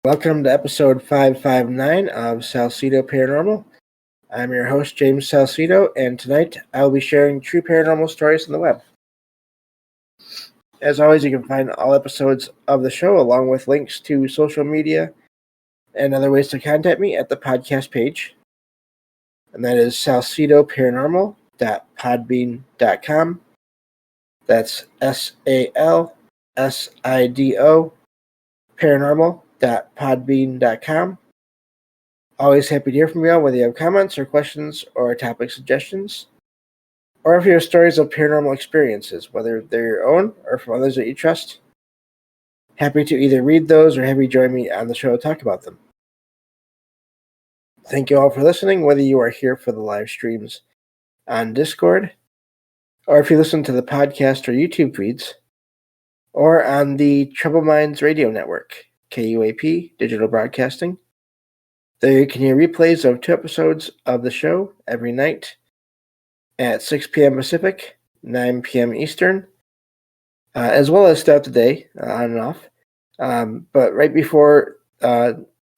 Welcome to episode 559 of Salsidoparanormal. I'm your host, James Salsido, and tonight I will be sharing true paranormal stories on the web. As always, you can find all episodes of the show along with links to social media and other ways to contact me at the podcast page. And that is salsidoparanormal.podbean.com. That's SALSIDO paranormal.podbean.com. Always happy to hear from you all, whether you have comments or questions or topic suggestions, or if you have stories of paranormal experiences, whether they're your own or from others that you trust. Happy to either read those or have you join me on the show to talk about them. Thank you all for listening, whether you are here for the live streams on Discord, or if you listen to the podcast or YouTube feeds, or on the Troubled Minds Radio Network, KUAP Digital Broadcasting. There you can hear replays of 2 episodes of the show every night at 6 p.m. Pacific, 9 p.m. Eastern, as well as throughout the day, on and off. But right before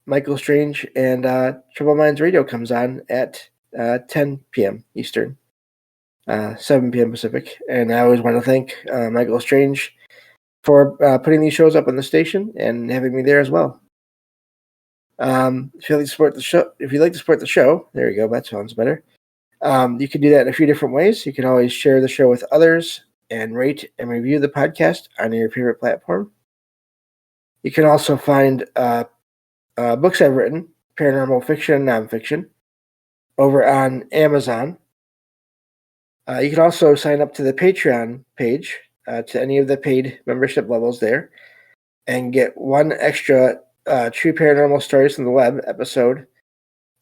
Michael Strange and Troubled Minds Radio comes on at 10 p.m. Eastern, 7 p.m. Pacific. And I always want to thank Michael Strange for putting these shows up on the station and having me there as well. If you'd like to support the show, there you go. That sounds better. You can do that in a few different ways. You can always share the show with others and rate and review the podcast on your favorite platform. You can also find books I've written, paranormal fiction and nonfiction, over on Amazon. You can also sign up to the Patreon page to any of the paid membership levels there and get one extra True Paranormal Stories from the Web episode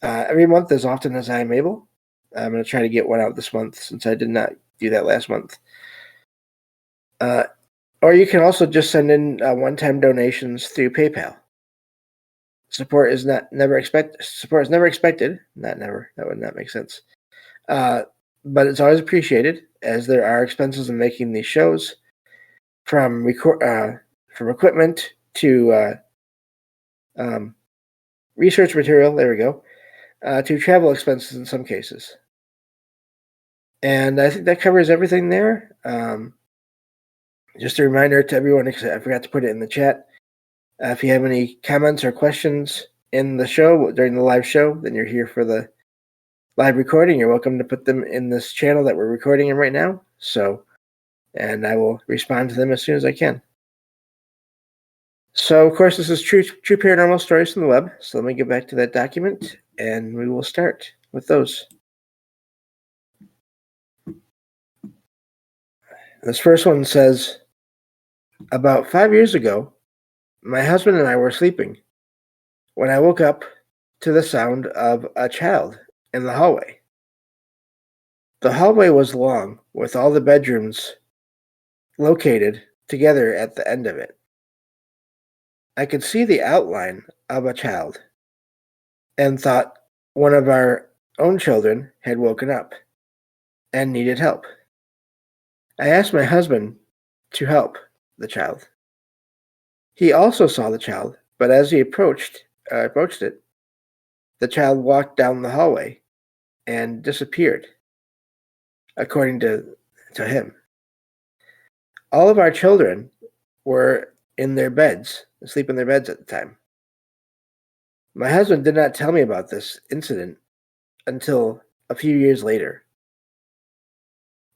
every month as often as I'm able. I'm going to try to get one out this month since I did not do that last month. Or you can also just send in one-time donations through PayPal. Support is never expected. Not never. That would not make sense. But it's always appreciated, as there are expenses in making these shows, from equipment to research material. There we go. To travel expenses in some cases. And I think that covers everything there. Just a reminder to everyone, because I forgot to put it in the chat. If you have any comments or questions in the show during the live show, then you're here for the live recording. You're welcome to put them in this channel that we're recording in right now. And I will respond to them as soon as I can. So, of course, this is true paranormal stories from the web. So let me get back to that document, and we will start with those. This first one says, about 5 years ago, my husband and I were sleeping when I woke up to the sound of a child in the hallway. The hallway was long, with all the bedrooms located together at the end of it. I could see the outline of a child and thought one of our own children had woken up and needed help. I asked my husband to help the child. He also saw the child, but as he approached it, the child walked down the hallway and disappeared, according to him. All of our children were asleep in their beds at the time. My husband did not tell me about this incident until a few years later.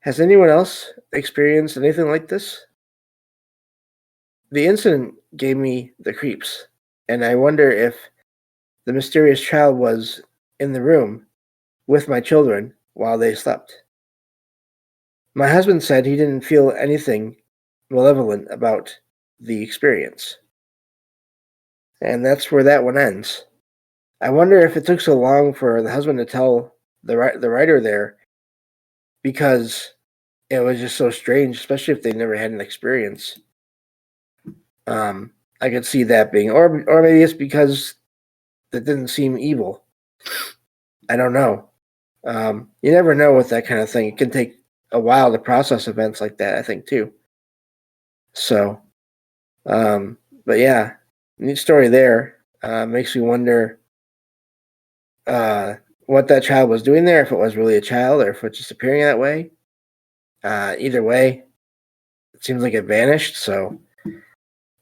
Has anyone else experienced anything like this? The incident gave me the creeps, and I wonder if the mysterious child was in the room with my children while they slept. My husband said he didn't feel anything malevolent about the experience. And that's where that one ends. I wonder if it took so long for the husband to tell the writer there, because it was just so strange, especially if they never had an experience. I could see that being, or maybe it's because that didn't seem evil. I don't know. You never know with that kind of thing. It can take a while to process events like that, I think, too. So, but yeah, neat story there. Makes me wonder what that child was doing there, if it was really a child or if it's just appearing that way. Either way, it seems like it vanished, so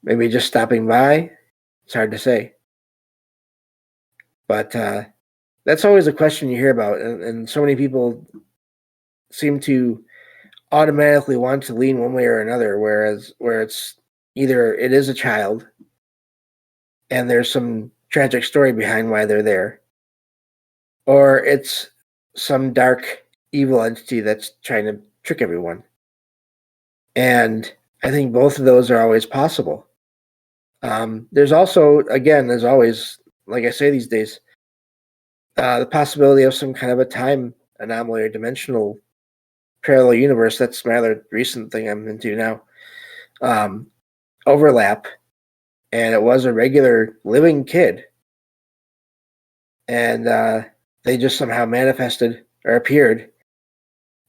maybe just stopping by. It's hard to say. But that's always a question you hear about, and so many people seem to automatically want to lean one way or another, where it's either it is a child and there's some tragic story behind why they're there, or it's some dark evil entity that's trying to trick everyone. And I think both of those are always possible. There's also, again, there's always, like I say these days, the possibility of some kind of a time anomaly or dimensional parallel universe. That's my other recent thing I'm into now. Overlap, and it was a regular living kid, and they just somehow manifested or appeared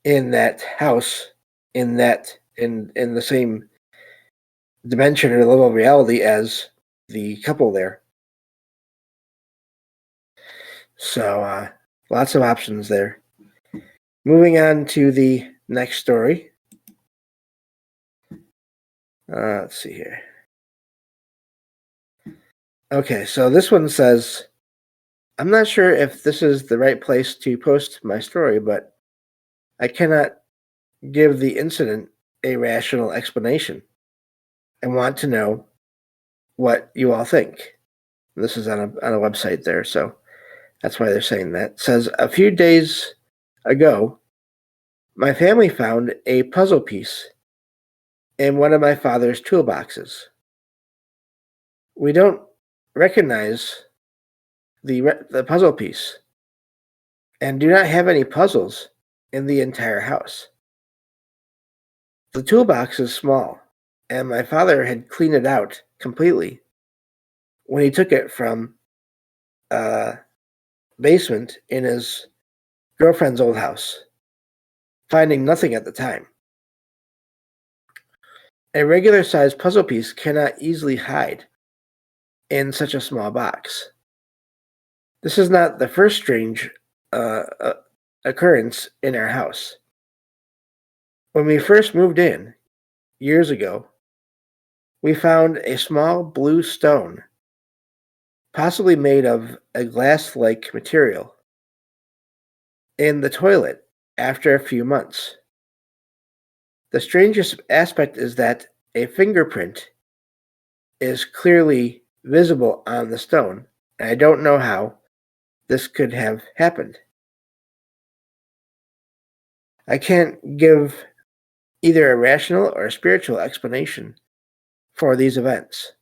in that house, in the same dimension or level of reality as the couple there. So lots of options there. Moving on to the next story. Let's see here. Okay, so this one says, I'm not sure if this is the right place to post my story, but I cannot give the incident a rational explanation. I want to know what you all think. This is on a website there, so that's why they're saying that. It says, a few days ago, my family found a puzzle piece in one of my father's toolboxes. We don't recognize the puzzle piece and do not have any puzzles in the entire house. The toolbox is small, and my father had cleaned it out completely when he took it from a basement in his girlfriend's old house, finding nothing at the time. A regular-sized puzzle piece cannot easily hide in such a small box. This is not the first strange occurrence in our house. When we first moved in, years ago, we found a small blue stone, possibly made of a glass-like material, in the toilet after a few months. The strangest aspect is that a fingerprint is clearly visible on the stone, and I don't know how this could have happened. I can't give either a rational or spiritual explanation for these events.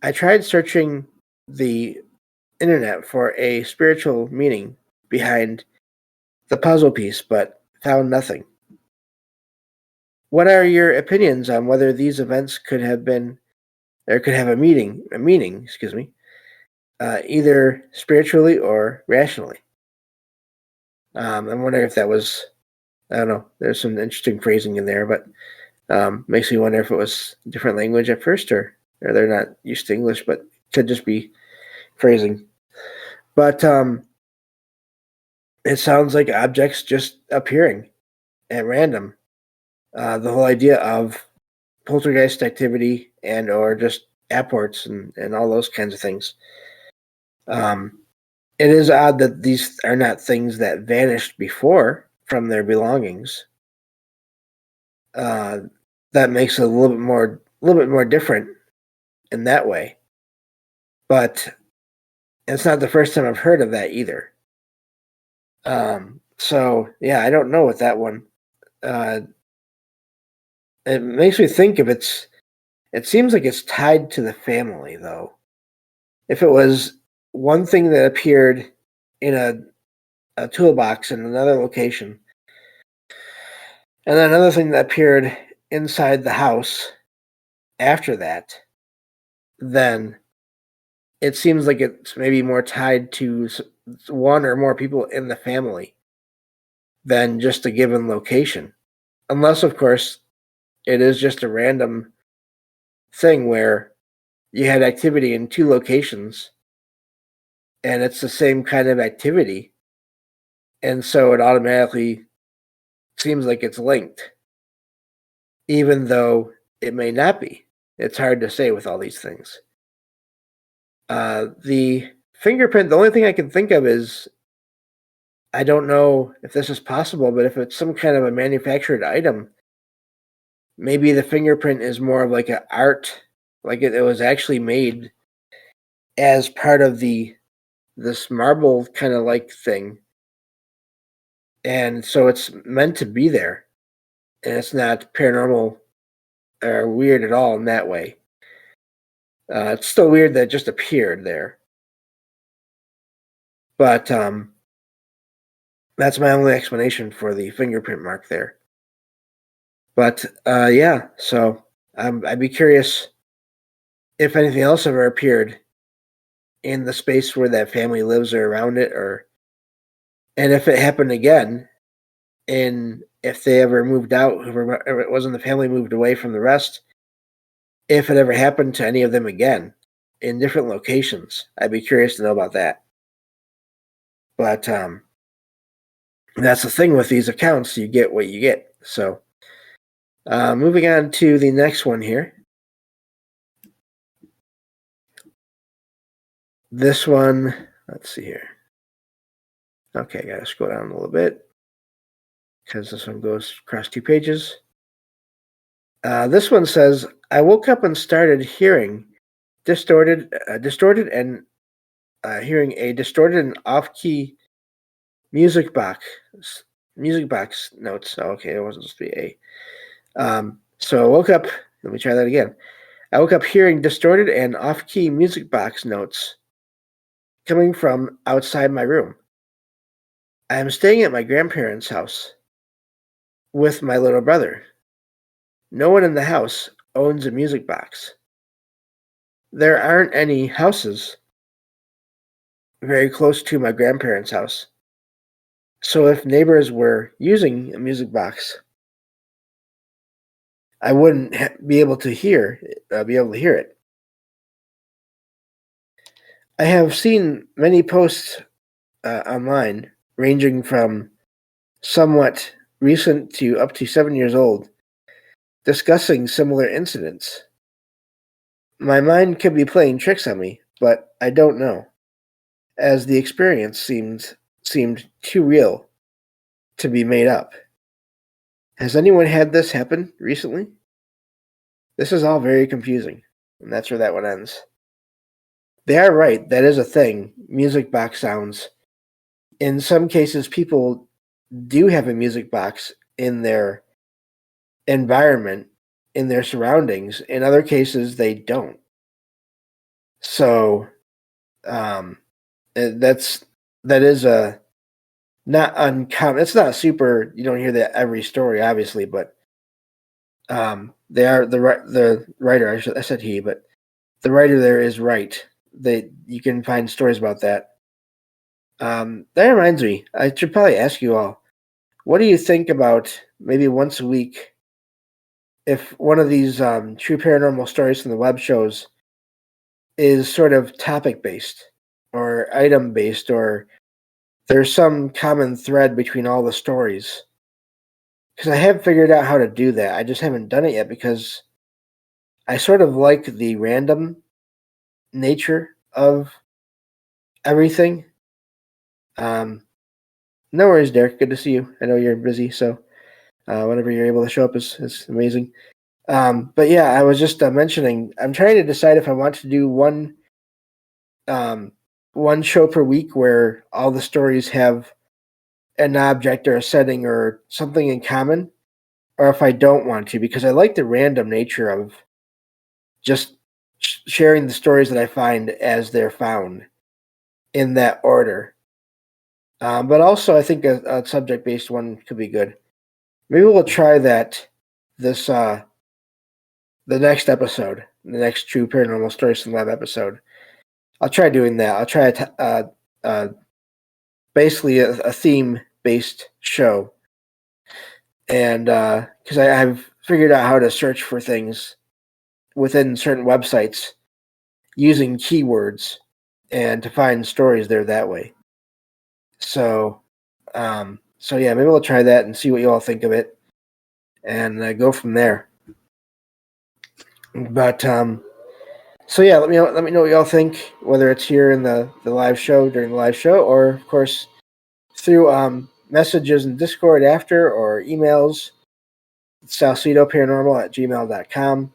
I tried searching the internet for a spiritual meaning behind the puzzle piece, but found nothing. What are your opinions on whether these events could have been, or could have a meaning, either spiritually or rationally? I'm wondering if that was, I don't know, there's some interesting phrasing in there, but makes me wonder if it was a different language at first, or they're not used to English, but could just be phrasing. But it sounds like objects just appearing at random. The whole idea of poltergeist activity and or just apports and all those kinds of things. It is odd that these are not things that vanished before from their belongings. That makes it a little bit more different in that way. But it's not the first time I've heard of that either. So yeah, I don't know with that one. It makes me think if it seems like it's tied to the family, though. If it was one thing that appeared in a toolbox in another location, and then another thing that appeared inside the house after that, then it seems like it's maybe more tied to one or more people in the family than just a given location. Unless, of course, it is just a random thing where you had activity in two locations, and it's the same kind of activity, and so it automatically seems like it's linked, even though it may not be. It's hard to say with all these things. The fingerprint, the only thing I can think of is, I don't know if this is possible, but if it's some kind of a manufactured item, maybe the fingerprint is more of like an art, like it was actually made as part of this marble kind of like thing. And so it's meant to be there. And it's not paranormal or weird at all in that way. It's still weird that it just appeared there. But that's my only explanation for the fingerprint mark there. But yeah, so I'd be curious if anything else ever appeared in the space where that family lives or around it, and if it happened again, and if they ever moved out, whoever it was in the family moved away from the rest, if it ever happened to any of them again in different locations, I'd be curious to know about that. But that's the thing with these accounts, you get what you get. So moving on to the next one here. This one, let's see here. Okay, I gotta scroll down a little bit because this one goes across 2 pages. This one says, I woke up and started hearing distorted and hearing a distorted and off-key music box notes. Oh, okay, it wasn't supposed to be a. So I woke up. Let me try that again. I woke up hearing distorted and off-key music box notes coming from outside my room. I am staying at my grandparents' house with my little brother. No one in the house owns a music box. There aren't any houses very close to my grandparents' house. So if neighbors were using a music box, I wouldn't be able to hear it. I have seen many posts online, ranging from somewhat recent to up to 7 years old, discussing similar incidents. My mind could be playing tricks on me, but I don't know, as the experience seemed too real to be made up. Has anyone had this happen recently? This is all very confusing, and that's where that one ends. They are right, that is a thing, music box sounds. In some cases, people do have a music box in their environment, in their surroundings. In other cases, they don't. So, that is a not uncommon. It's not super. You don't hear that every story, obviously, but they are the writer. I said he, but the writer there is right. You can find stories about that. That reminds me, I should probably ask you all, what do you think about maybe once a week, if one of these true paranormal stories from the web shows is sort of topic based or item based, or there's some common thread between all the stories? Because I have figured out how to do that. I just haven't done it yet because I sort of like the random nature of everything. No worries, Derek. Good to see you. I know you're busy, so whenever you're able to show up is amazing. But yeah, I was just mentioning, I'm trying to decide if I want to do one show per week where all the stories have an object or a setting or something in common, or if I don't want to, because I like the random nature of just sharing the stories that I find as they're found in that order. But also, I think a subject-based one could be good. Maybe we'll try that this the next episode, the next True Paranormal Stories from Lab episode. I'll try doing that. I'll try basically a theme-based show, and because I've figured out how to search for things within certain websites using keywords and to find stories there that way. So, yeah, maybe we'll try that and see what you all think of it, and go from there. But so yeah, let me know what y'all think, whether it's here in the live show during the live show, or of course through messages in Discord after, or emails, salsidoparanormal@gmail.com.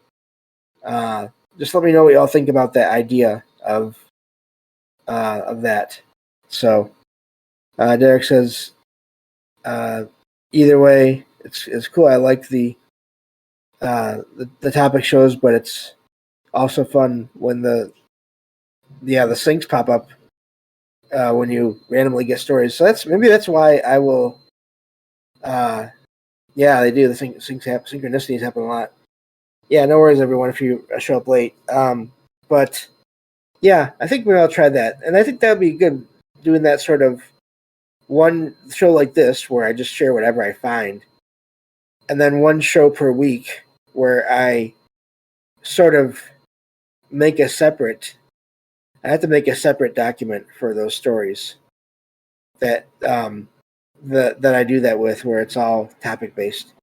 Just let me know what y'all think about that idea of that. So Derek says, either way, it's cool. I like the topic shows, but it's also fun when the syncs pop up when you randomly get stories. So that's why I will. Yeah, they do. The synchronicities happen a lot. Yeah, no worries, everyone, if you show up late. But yeah, I think maybe I'll try that, and I think that would be good, doing that sort of one show like this where I just share whatever I find, and then one show per week where I sort of make a separate. I have to make a separate document for those stories that that I do that with, where it's all topic based.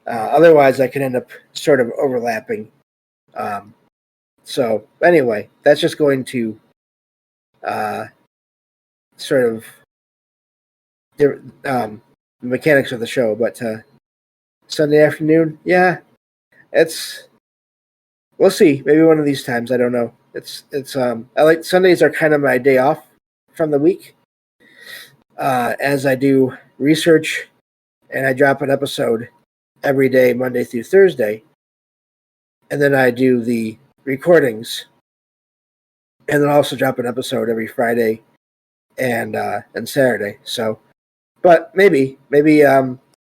Otherwise, I can end up sort of overlapping. So anyway, that's just going to sort of the mechanics of the show. But Sunday afternoon, yeah, we'll see. Maybe one of these times. I don't know. I like Sundays are kind of my day off from the week, as I do research and I drop an episode every day, Monday through Thursday, and then I do the recordings, and then also drop an episode every Friday and Saturday. So, but maybe,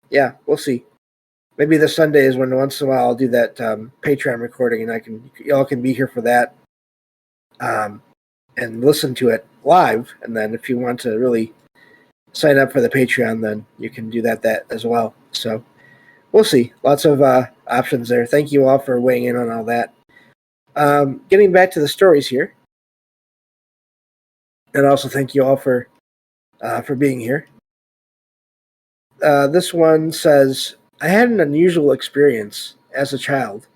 yeah, we'll see. Maybe the Sunday is when once in a while I'll do that Patreon recording, and y'all can be here for that, and listen to it live. And then if you want to really sign up for the Patreon, then you can do that as well. So we'll see. Lots of options there. Thank you all for weighing in on all that. Getting back to the stories here, and also thank you all for being here. This one says, I had an unusual experience as a child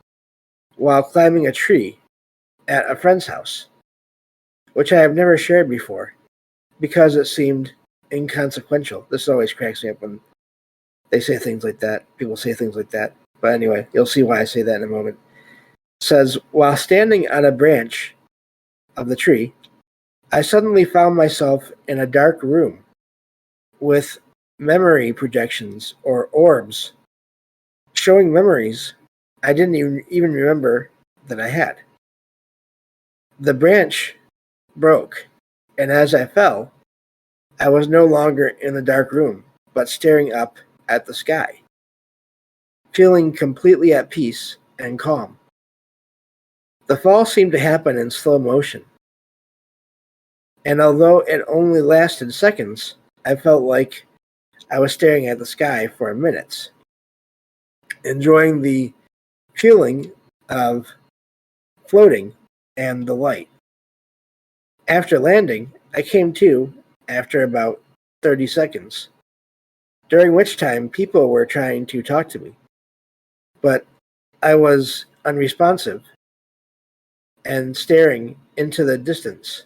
while climbing a tree at a friend's house, which I have never shared before because it seemed inconsequential. This always cracks me up when they say things like that. People say things like that. But anyway, you'll see why I say that in a moment. It says, while standing on a branch of the tree, I suddenly found myself in a dark room with memory projections or orbs showing memories I didn't even remember that I had. The branch broke, and as I fell, I was no longer in the dark room, but staring up at the sky, feeling completely at peace and calm. The fall seemed to happen in slow motion, and although it only lasted seconds, I felt like I was staring at the sky for minutes, enjoying the feeling of floating and the light. After landing, I came to after about 30 seconds, during which time people were trying to talk to me, but I was unresponsive and staring into the distance.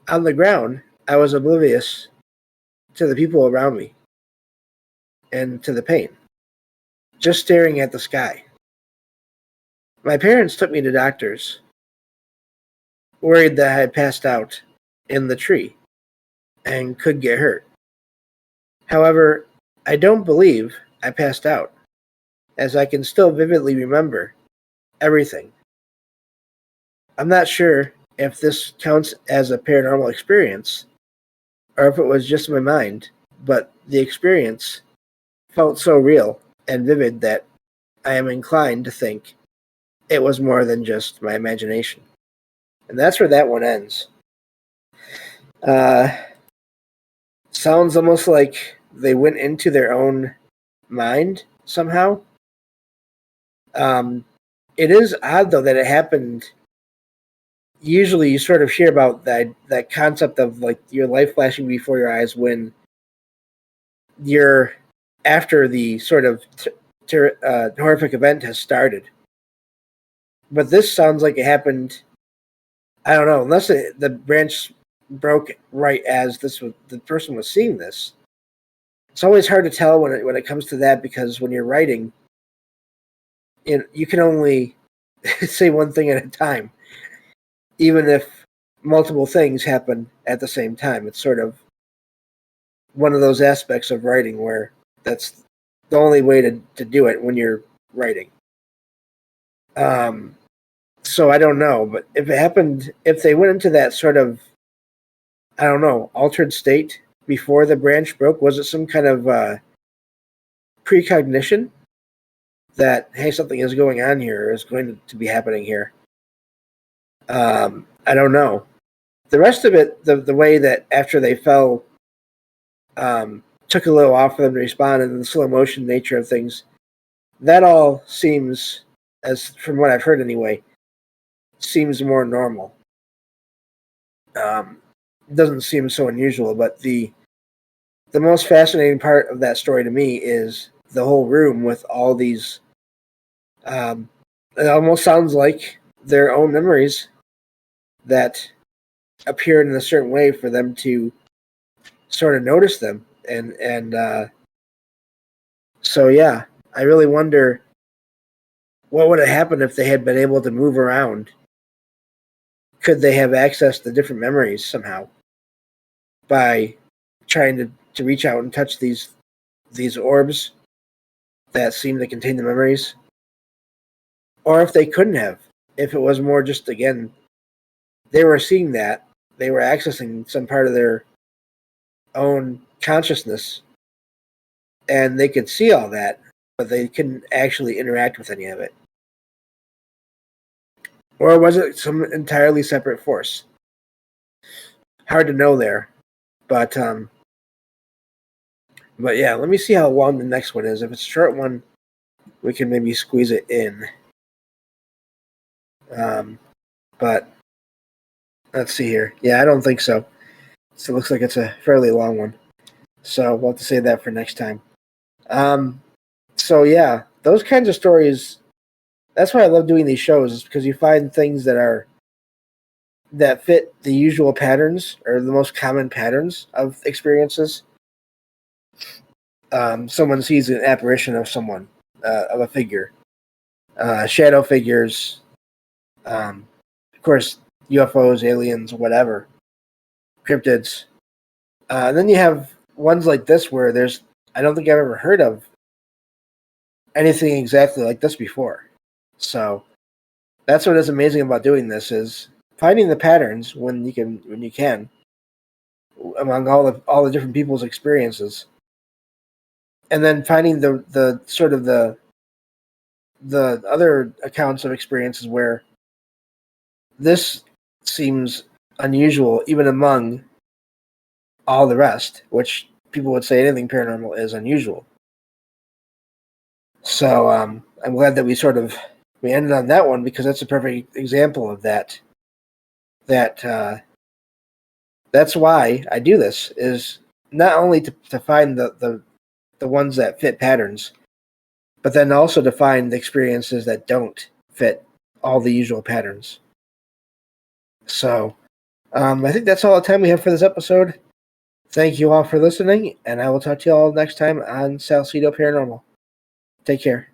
On the ground, I was oblivious to the people around me and to the pain, just staring at the sky. My parents took me to doctors, worried that I had passed out in the tree and could get hurt. However, I don't believe I passed out, as I can still vividly remember everything. I'm not sure if this counts as a paranormal experience or if it was just my mind, but the experience felt so real and vivid that I am inclined to think it was more than just my imagination. And that's where that one ends. Sounds almost like they went into their own mind somehow. It is odd, though, that it happened usually you sort of hear about that concept of like your life flashing before your eyes when you're after the sort of horrific event has started. But this sounds like it happened. I don't know, unless the branch broke right as the person was seeing this. It's always hard to tell when it comes to that, because when you're writing, you can only say one thing at a time, even if multiple things happen at the same time. It's sort of one of those aspects of writing where that's the only way to do it when you're writing. So I don't know, but if it happened, if they went into that sort of, I don't know, altered state before the branch broke, was it some kind of precognition that, hey, something is going on here, or is going to be happening here? I don't know. The rest of it, the way that after they fell, took a little while for them to respond, and the slow motion nature of things, that all seems, as from what I've heard anyway, seems more normal. Doesn't seem so unusual, but the most fascinating part of that story to me is the whole room with all these. It almost sounds like their own memories that appeared in a certain way for them to sort of notice them, and so yeah, I really wonder what would have happened if they had been able to move around. Could they have accessed the different memories somehow by trying to reach out and touch these orbs that seem to contain the memories? Or if they couldn't have, if it was more just, again, they were seeing that, they were accessing some part of their own consciousness, and they could see all that, but they couldn't actually interact with any of it. Or was it some entirely separate force? Hard to know there. But yeah, let me see how long the next one is. If it's a short one, we can maybe squeeze it in. But let's see here. Yeah, I don't think so. So it looks like it's a fairly long one. So we'll have to save that for next time. So yeah, those kinds of stories, that's why I love doing these shows, is because you find things that fit the usual patterns, or the most common patterns of experiences. Someone sees an apparition of someone, of a figure, shadow figures, of course, UFOs, aliens, whatever, cryptids. And then you have ones like this where I don't think I've ever heard of anything exactly like this before. So that's what is amazing about doing this, is finding the patterns when you can among all the different people's experiences, and then finding the sort of the other accounts of experiences where this seems unusual even among all the rest, which people would say anything paranormal is unusual. So I'm glad that we ended on that one, because that's a perfect example of that. That's why I do this, is not only to find the ones that fit patterns, but then also to find the experiences that don't fit all the usual patterns. So I think that's all the time we have for this episode. Thank you all for listening, and I will talk to you all next time on Salsidoparanormal. Take care.